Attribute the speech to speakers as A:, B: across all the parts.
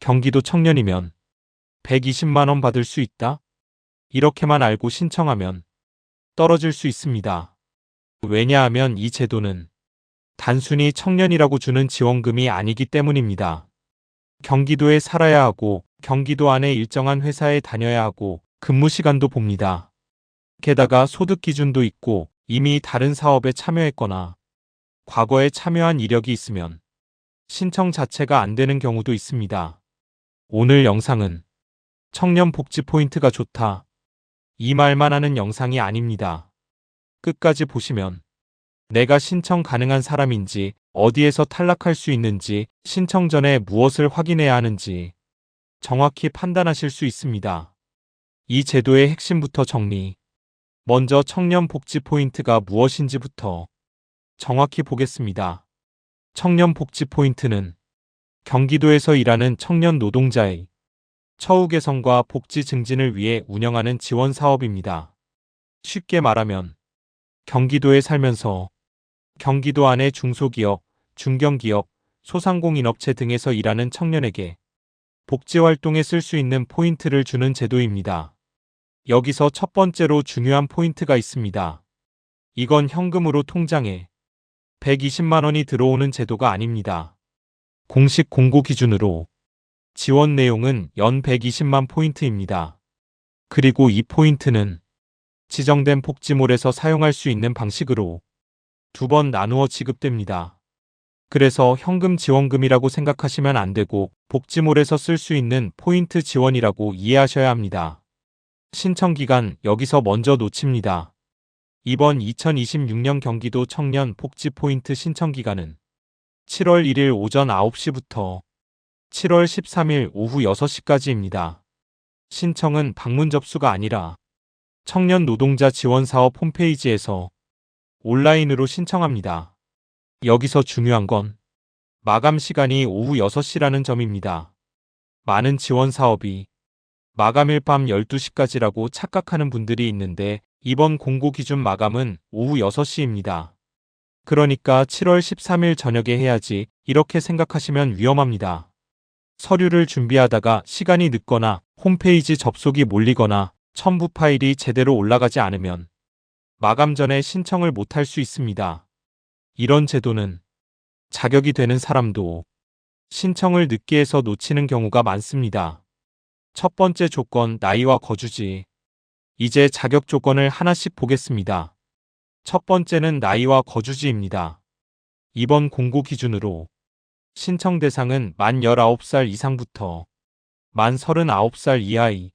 A: 경기도 청년이면 120만 원 받을 수 있다? 이렇게만 알고 신청하면 떨어질 수 있습니다. 왜냐하면 이 제도는 단순히 청년이라고 주는 지원금이 아니기 때문입니다. 경기도에 살아야 하고 경기도 안에 일정한 회사에 다녀야 하고 근무 시간도 봅니다. 게다가 소득 기준도 있고 이미 다른 사업에 참여했거나 과거에 참여한 이력이 있으면 신청 자체가 안 되는 경우도 있습니다. 오늘 영상은 청년 복지 포인트가 좋다, 이 말만 하는 영상이 아닙니다. 끝까지 보시면 내가 신청 가능한 사람인지, 어디에서 탈락할 수 있는지, 신청 전에 무엇을 확인해야 하는지 정확히 판단하실 수 있습니다. 이 제도의 핵심부터 정리. 먼저 청년 복지 포인트가 무엇인지부터 정확히 보겠습니다. 청년 복지 포인트는 경기도에서 일하는 청년 노동자의 처우 개선과 복지 증진을 위해 운영하는 지원 사업입니다. 쉽게 말하면 경기도에 살면서 경기도 안의 중소기업, 중견기업, 소상공인업체 등에서 일하는 청년에게 복지활동에 쓸 수 있는 포인트를 주는 제도입니다. 여기서 첫 번째로 중요한 포인트가 있습니다. 이건 현금으로 통장에 120만 원이 들어오는 제도가 아닙니다. 공식 공고 기준으로 지원 내용은 연 120만 포인트입니다. 그리고 이 포인트는 지정된 복지몰에서 사용할 수 있는 방식으로 2번 나누어 지급됩니다. 그래서 현금 지원금이라고 생각하시면 안 되고 복지몰에서 쓸 수 있는 포인트 지원이라고 이해하셔야 합니다. 신청 기간 여기서 먼저 놓칩니다. 이번 2026년 경기도 청년 복지 포인트 신청 기간은 7월 1일 오전 9시부터 7월 13일 오후 6시까지입니다. 신청은 방문 접수가 아니라 청년 노동자 지원 사업 홈페이지에서 온라인으로 신청합니다. 여기서 중요한 건 마감 시간이 오후 6시라는 점입니다. 많은 지원 사업이 마감일 밤 12시까지라고 착각하는 분들이 있는데 이번 공고 기준 마감은 오후 6시입니다. 그러니까 7월 13일 저녁에 해야지 이렇게 생각하시면 위험합니다. 서류를 준비하다가 시간이 늦거나 홈페이지 접속이 몰리거나 첨부 파일이 제대로 올라가지 않으면 마감 전에 신청을 못할 수 있습니다. 이런 제도는 자격이 되는 사람도 신청을 늦게 해서 놓치는 경우가 많습니다. 첫 번째 조건, 나이와 거주지. 이제 자격 조건을 하나씩 보겠습니다. 첫 번째는 나이와 거주지입니다. 이번 공고 기준으로 신청 대상은 만 19살 이상부터 만 39살 이하의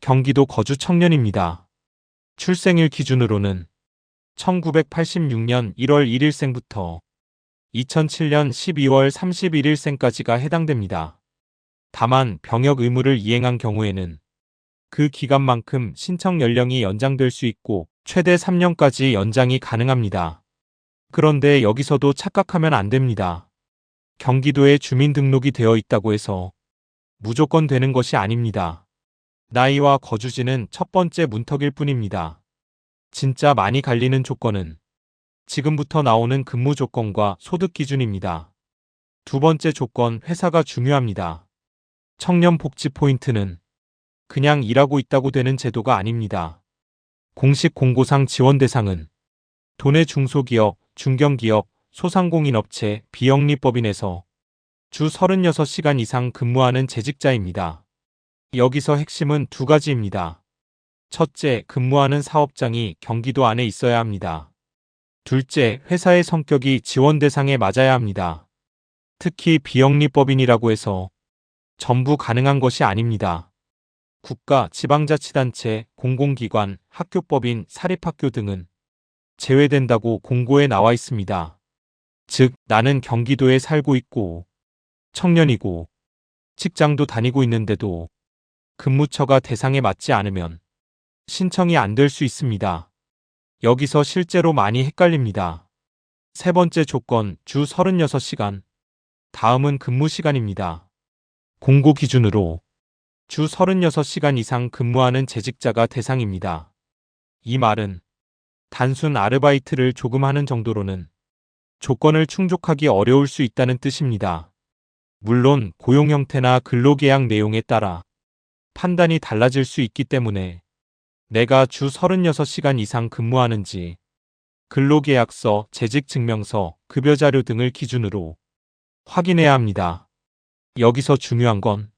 A: 경기도 거주 청년입니다. 출생일 기준으로는 1986년 1월 1일생부터 2007년 12월 31일생까지가 해당됩니다. 다만 병역 의무를 이행한 경우에는 그 기간만큼 신청 연령이 연장될 수 있고 최대 3년까지 연장이 가능합니다. 그런데 여기서도 착각하면 안 됩니다. 경기도에 주민등록이 되어 있다고 해서 무조건 되는 것이 아닙니다. 나이와 거주지는 첫 번째 문턱일 뿐입니다. 진짜 많이 갈리는 조건은 지금부터 나오는 근무 조건과 소득 기준입니다. 두 번째 조건, 회사가 중요합니다. 청년 복지 포인트는 그냥 일하고 있다고 되는 제도가 아닙니다. 공식 공고상 지원 대상은 도내 중소기업, 중견기업, 소상공인업체, 비영리법인에서 주 36시간 이상 근무하는 재직자입니다. 여기서 핵심은 두 가지입니다. 첫째, 근무하는 사업장이 경기도 안에 있어야 합니다. 둘째, 회사의 성격이 지원 대상에 맞아야 합니다. 특히 비영리법인이라고 해서 전부 가능한 것이 아닙니다. 국가, 지방자치단체, 공공기관, 학교법인, 사립학교 등은 제외된다고 공고에 나와 있습니다. 즉, 나는 경기도에 살고 있고 청년이고 직장도 다니고 있는데도 근무처가 대상에 맞지 않으면 신청이 안 될 수 있습니다. 여기서 실제로 많이 헷갈립니다. 세 번째 조건, 주 36시간. 다음은 근무 시간입니다. 공고 기준으로 주 36시간 이상 근무하는 재직자가 대상입니다. 이 말은 단순 아르바이트를 조금 하는 정도로는 조건을 충족하기 어려울 수 있다는 뜻입니다. 물론 고용 형태나 근로계약 내용에 따라 판단이 달라질 수 있기 때문에 내가 주 36시간 이상 근무하는지 근로계약서, 재직증명서, 급여자료 등을 기준으로 확인해야 합니다. 여기서 중요한 건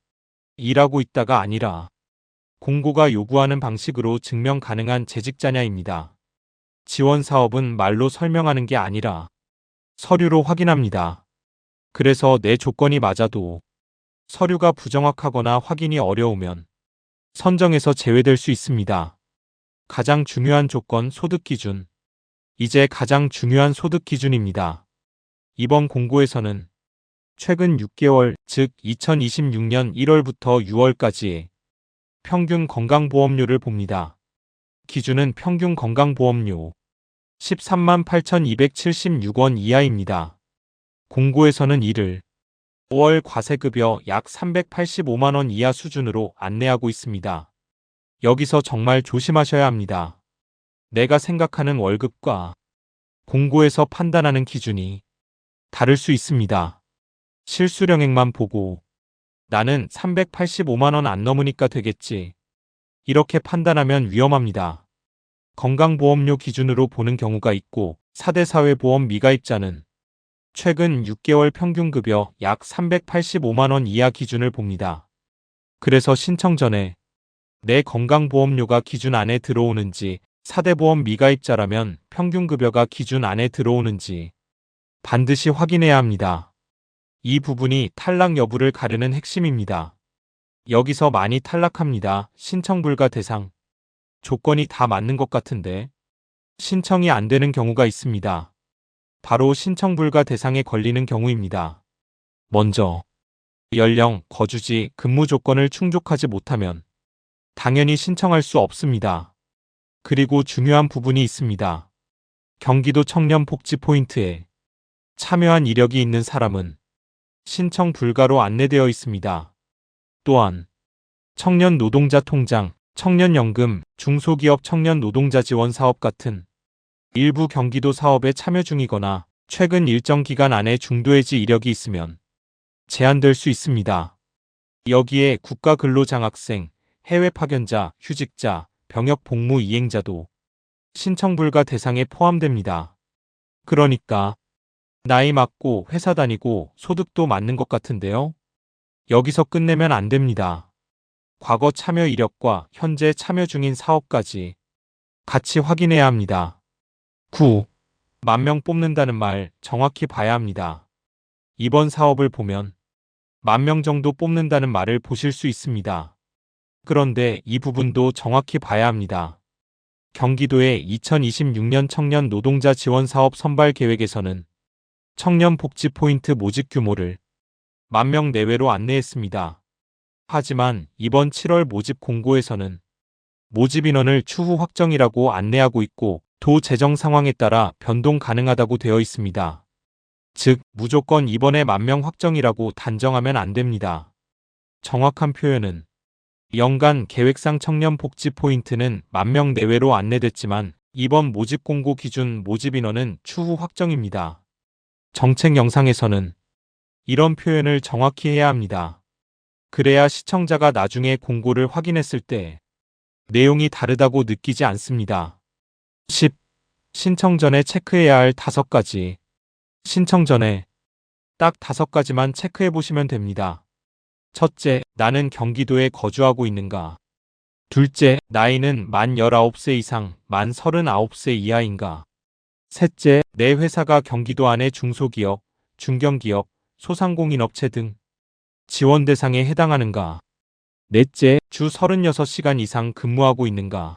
A: 일하고 있다가 아니라 공고가 요구하는 방식으로 증명 가능한 재직자냐입니다. 지원 사업은 말로 설명하는 게 아니라 서류로 확인합니다. 그래서 내 조건이 맞아도 서류가 부정확하거나 확인이 어려우면 선정에서 제외될 수 있습니다. 가장 중요한 조건 소득 기준. 이제 가장 중요한 소득 기준입니다. 이번 공고에서는 최근 6개월, 즉 2026년 1월부터 6월까지의 평균 건강보험료를 봅니다. 기준은 평균 건강보험료 13만 8,276원 이하입니다. 공고에서는 이를 5월 과세급여 약 385만 원 이하 수준으로 안내하고 있습니다. 여기서 정말 조심하셔야 합니다. 내가 생각하는 월급과 공고에서 판단하는 기준이 다를 수 있습니다. 실수령액만 보고 나는 385만 원 안 넘으니까 되겠지. 이렇게 판단하면 위험합니다. 건강보험료 기준으로 보는 경우가 있고 4대 사회보험 미가입자는 최근 6개월 평균급여 약 385만 원 이하 기준을 봅니다. 그래서 신청 전에 내 건강보험료가 기준 안에 들어오는지 4대 보험 미가입자라면 평균급여가 기준 안에 들어오는지 반드시 확인해야 합니다. 이 부분이 탈락 여부를 가르는 핵심입니다. 여기서 많이 탈락합니다. 신청 불가 대상. 조건이 다 맞는 것 같은데 신청이 안 되는 경우가 있습니다. 바로 신청 불가 대상에 걸리는 경우입니다. 먼저 연령, 거주지, 근무 조건을 충족하지 못하면 당연히 신청할 수 없습니다. 그리고 중요한 부분이 있습니다. 경기도 청년 복지 포인트에 참여한 이력이 있는 사람은 신청 불가로 안내되어 있습니다. 또한 청년 노동자 통장, 청년연금, 중소기업 청년 노동자 지원 사업 같은 일부 경기도 사업에 참여 중이거나 최근 일정 기간 안에 중도해지 이력이 있으면 제한될 수 있습니다. 여기에 국가근로장학생, 해외 파견자, 휴직자, 병역 복무 이행자도 신청 불가 대상에 포함됩니다. 그러니까 나이 맞고 회사 다니고 소득도 맞는 것 같은데요. 여기서 끝내면 안 됩니다. 과거 참여 이력과 현재 참여 중인 사업까지 같이 확인해야 합니다. 9. 10,000명 뽑는다는 말 정확히 봐야 합니다. 이번 사업을 보면 10,000명 정도 뽑는다는 말을 보실 수 있습니다. 그런데 이 부분도 정확히 봐야 합니다. 경기도의 2026년 청년 노동자 지원 사업 선발 계획에서는 청년 복지 포인트 모집 규모를 10,000명 내외로 안내했습니다. 하지만 이번 7월 모집 공고에서는 모집 인원을 추후 확정이라고 안내하고 있고 도 재정 상황에 따라 변동 가능하다고 되어 있습니다. 즉, 무조건 이번에 10,000명 확정이라고 단정하면 안 됩니다. 정확한 표현은 연간 계획상 청년 복지 포인트는 10,000명 내외로 안내됐지만 이번 모집 공고 기준 모집 인원은 추후 확정입니다. 정책 영상에서는 이런 표현을 정확히 해야 합니다. 그래야 시청자가 나중에 공고를 확인했을 때 내용이 다르다고 느끼지 않습니다. 10. 신청 전에 체크해야 할 5가지. 신청 전에 딱 5가지만 체크해 보시면 됩니다. 첫째, 나는 경기도에 거주하고 있는가? 둘째, 나이는 만 19세 이상, 만 39세 이하인가? 셋째, 내 회사가 경기도 안의 중소기업, 중견기업, 소상공인업체 등 지원 대상에 해당하는가? 넷째, 주 36시간 이상 근무하고 있는가?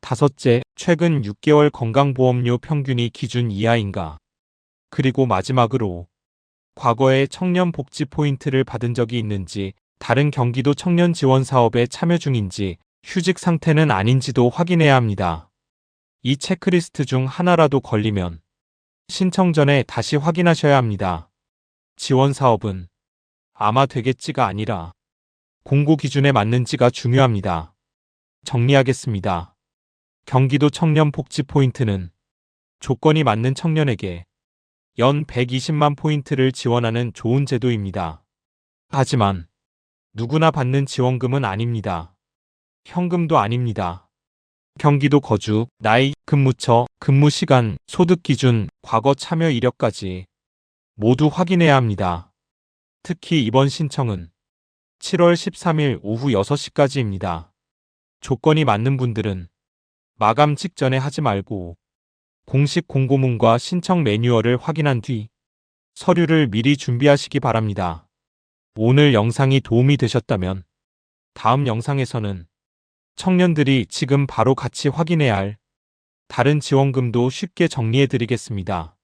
A: 다섯째, 최근 6개월 건강보험료 평균이 기준 이하인가? 그리고 마지막으로 과거에 청년 복지 포인트를 받은 적이 있는지, 다른 경기도 청년 지원 사업에 참여 중인지, 휴직 상태는 아닌지도 확인해야 합니다. 이 체크리스트 중 하나라도 걸리면 신청 전에 다시 확인하셔야 합니다. 지원 사업은 아마 되겠지가 아니라 공고 기준에 맞는지가 중요합니다. 정리하겠습니다. 경기도 청년 복지 포인트는 조건이 맞는 청년에게 연 120만 포인트를 지원하는 좋은 제도입니다. 하지만 누구나 받는 지원금은 아닙니다. 현금도 아닙니다. 경기도 거주, 나이, 근무처, 근무 시간, 소득 기준, 과거 참여 이력까지 모두 확인해야 합니다. 특히 이번 신청은 7월 13일 오후 6시까지입니다. 조건이 맞는 분들은 마감 직전에 하지 말고 공식 공고문과 신청 매뉴얼을 확인한 뒤 서류를 미리 준비하시기 바랍니다. 오늘 영상이 도움이 되셨다면 다음 영상에서는 청년들이 지금 바로 같이 확인해야 할 다른 지원금도 쉽게 정리해 드리겠습니다.